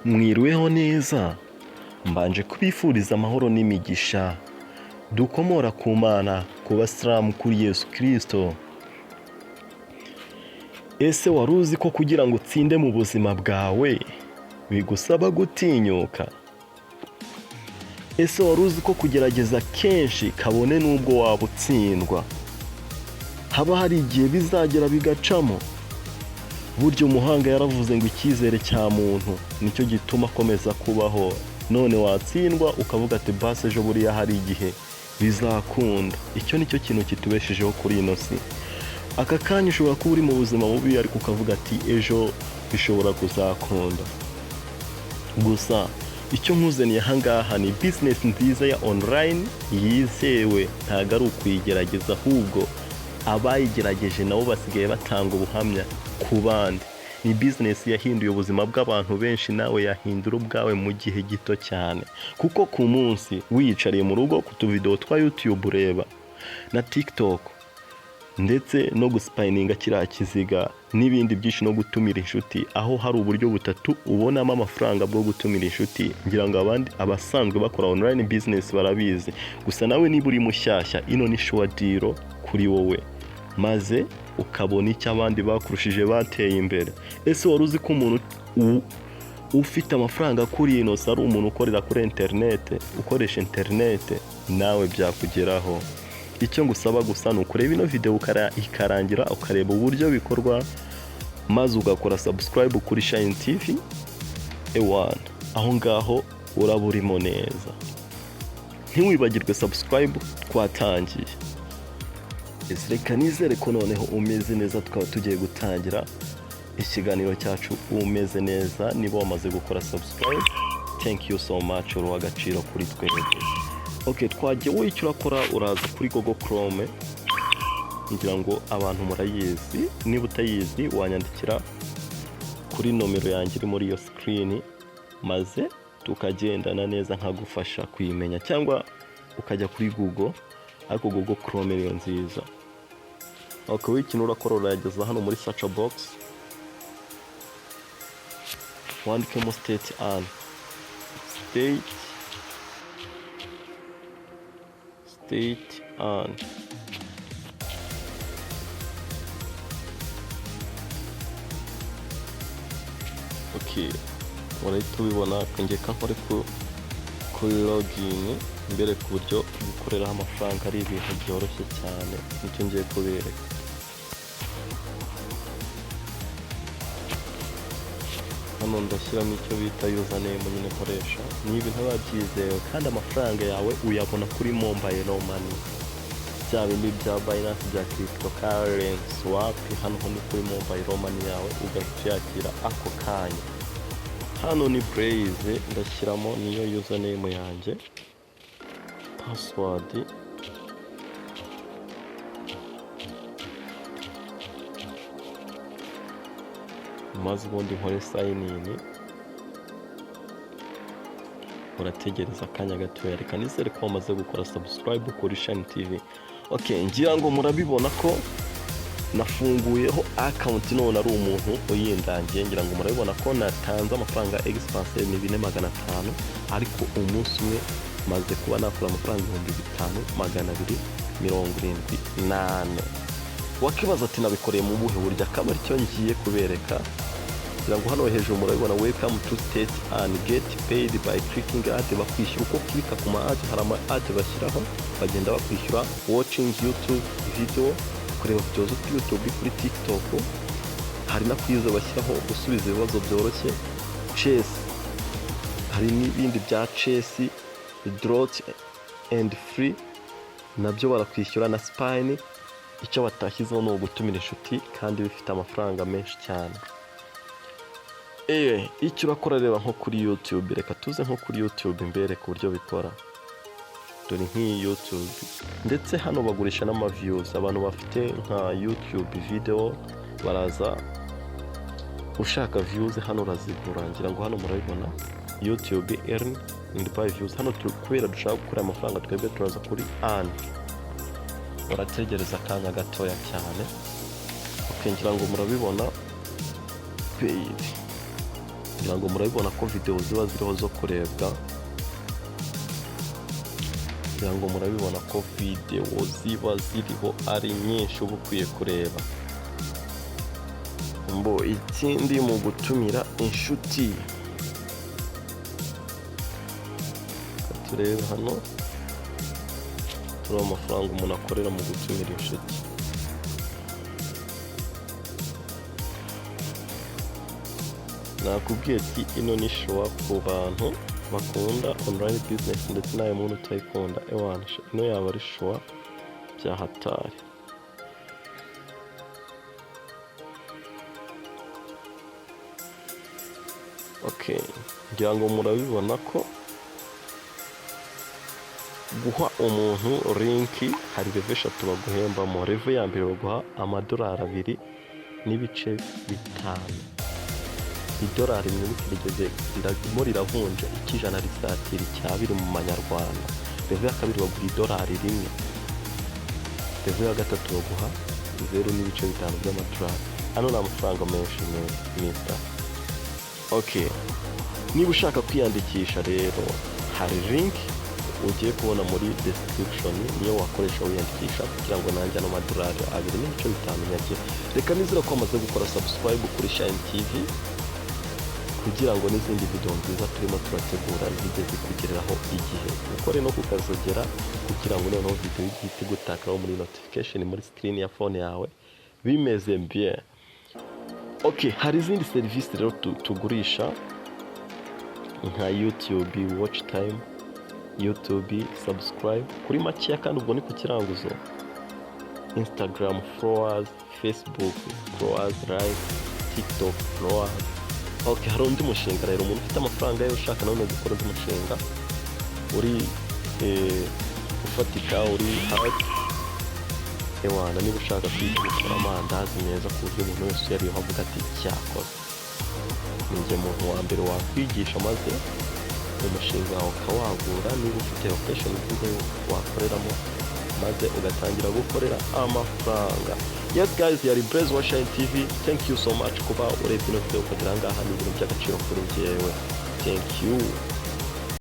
Mwiriweho neza, mbanje kubifuriza amahoro n'imigisha dukomora ku Mana, ku Basilamu, kuri Yesu Kristo. Ese wari uzi ko kugira ngo utsinde mu buzima bwawe bigusaba gutinyuka? Ese wari uzi ko kugerageza kenshi kabone n'ubwo waba utsindwa haba hari igihe bizagera bigacamo? Burya umuhanga yaravuze ngo icyizere cya muntu nicyo gituma akomeza kubaho. None watsindwa ukavuga ati base ejo buriya hari igihe bizakunda. Icyo nicyo kintu kitubeshejeho kuri ino si. Aka kanya ushobora kuba uri mu buzima bubi ariko ukavuga ati ejo bishobora kuzakunda. Gusa icyo nkuzaniye ahangaha ni business nziza ya online yizewe, ntago ari ukuyigerageza ahubwo abayigerageje nabo basigaye batanga ubuhamya ku bandi. Ni business yahinduye ubuzima bw'abantu benshi, nawe yahindura ubwawe mu gihe gito cyane. Kuko ku munsi wiyicariye mu rugo ku tuvideo twa YouTube ureba na TikTok ndetse no gusipayininga kiriya kiziga n'ibindi byinshi, no gutumira inshuti, aho hari uburyo butatu ubonamo amafaranga bwo gutumira inshuti. Ngira ngo abasanzwe bakora online business barabizi. Gusa nawe niba uri mushyashya, ino ni sure deal kuri wowe, maze ukabona icyo abandi bakurushije bateye imbere. Ese wari uzi ko umuntu ufite amafaranga kuri ino ari umuntu ukorera kuri internet, ukoresha internet, nawe byakugeraho? Icyo ngusaba gusa ni ukureba ino video ikarangira, ukareba uburyo bikorwa, maze ugakora subscribe kuri Shine TV A1. Aho ngaho uraba urimo neza. Ntiwibagirwe subscribe, twatangiye. Reka nizere ko noneho umeze neza, tukaba tugiye gutangira ikiganiro cyacu umeze neza. Niba wamaze gukora subscribe, thank you so much, uri w'agaciro kuri twebwe. Okay, twagiye wowe icyo urakora, uraza kuri Google Chrome. Ngira ngo abantu murayizi, niba utayizi wanyandikira kuri nomero yanjye iri muri iyo screen, maze tukagendana neza nkagufasha kuyimenya, cyangwa ukajya kuri Google, ariko Google Chrome niyo nziza. Okay, ikintu urakora urageza hano muri search box, wandikemo state an, state an. Okay, urahita ubibona. Kongeka nkore kuri login mbere ku buryo gukoreraho amafaranga ari ibintu byoroshye cyane. Nicyo ngiye kubereka. Hano ndashyiramo icyo bita username nyine nkoresha. Ni ibintu biba byizewe kandi amafaranga yawe uyabona kuri mobile money, bya bindi bya Binance, bya cryptocurrency, wapi. Hano ni kuri mobile money yawe ugahita yakira ako kanya. Hano ni Blaze, ndashyiramo niyo username yanjye, password, maze ubundi nkore sign in. Urategereza akanya gatoya. Reka nizere ko wamaze gukora subscribe kuri Shine TV. Okay, ngira ngo murabibona ko nafunguyeho account none ari umuntu uyindangiye. Ngira ngo murabibona ko natanze amafaranga expense ni 4,500, ariko umunsi umwe maze kuba nakora amafaranga 5,278. Wakibaza ati nabikoreye mu buhe buryo? Akaba aricyo ngiye kubereka. Ngira ngo hano hejuru murabibona welcome to state and get paid by clicking ad. Bakwishyura uko klika ku ma ad, hari ama ad bashyiraho bagenda bakwishyura. Watching YouTube video, kureba videos kuri YouTube, kuri TikTok, hari na kwiza bashyiraho gusubiza ibibazo byoroshye. Chess, hari n'ibindi bya chess, drought and free, nabyo barakwishyura. Na spine, icyo batashyizeho ni ugutumira inshuti kandi bifite amafaranga menshi cyane. Icyo urakora reba nko kuri YouTube. Reka tuze nko kuri YouTube mbere ku buryo bikora. Dore nk'iyi YouTube, ndetse hano bagurisha n'ama views. Abantu bafite nka YouTube video baraza ushaka views, hano urazigura. Ngira ngo hano murabibona YouTube earn and buy views. Hano kubera dushaka gukora amafaranga twebwe turaza kuri earn. urategereza akanya gatoya cyane. Ngira ngo murabibona paid, ngira ngo murabibona ko video ziba ziriho zo kurebwa, ngira ngo murabibona ko video ziba ziriho ari nyinshi uba ukwiye kureba. Ikindi mu gutumira inshuti, turebe hano tureba amafaranga umuntu akorera mu gutumira inshuti. Nakubwiye ati ino ni showa ku bantu bakunda online business ndetse nawe muntu utayikunda. Ino yaba ari showa bya hatari. Ngira ngo murabibona ko guha umuntu linki hari level 3 baguhembamo. Level ya mbere baguha $2.5. Idolari rimwe ririmo riravunja ikijana risatira icyabiri mu manyarwanda. Level ya kabiri baguha $1. Level ya gatatu baguha $0.5 by'amadolari. Hano ni amafaranga menshi mita. Niba ushaka kwiyandikisha rero hari link ugiye kubona muri description, niyo wakoresha wiyandikisha kugira ngo nanjye ano $2.5 nyake. Reka nizera ko amaze gukora subscribe kuri Shine TV kugira ngo n'izindi video nziza turimo turategura zijye zikugereraho igihe. Ukore no kukazogera kugira ngo noneho video ihite gutakaraho muri notification muri screen ya phone yawe bimeze bien. Hari izindi service rero tugurisha nka YouTube watch time, YouTube subscribe kuri makiya, kandi ubwo ni ku kiranguzo. Instagram followers, Facebook followers, like TikTok followers. Hari undi mushinga rero, umuntu ufite amafaranga yo ushaka nawe gukora undi mushinga uri ufatika, uri hard. Niba ushaka kwigisha amandazi meza ku buryo umuntu wese yariho avuga ati cyakoze, ninjye muntu wa mbere wakwigisha maze umushinga wawe ukawagura. Niba ufite location nziza wakoreramo maze ugatangira gukorera amafaranga. Yes guys, yari Blaze wa Shine TV. Thank you so much kuba urebye no video kugira ngaha ni ibintu by'agaciro kuri njyewe. Thank you.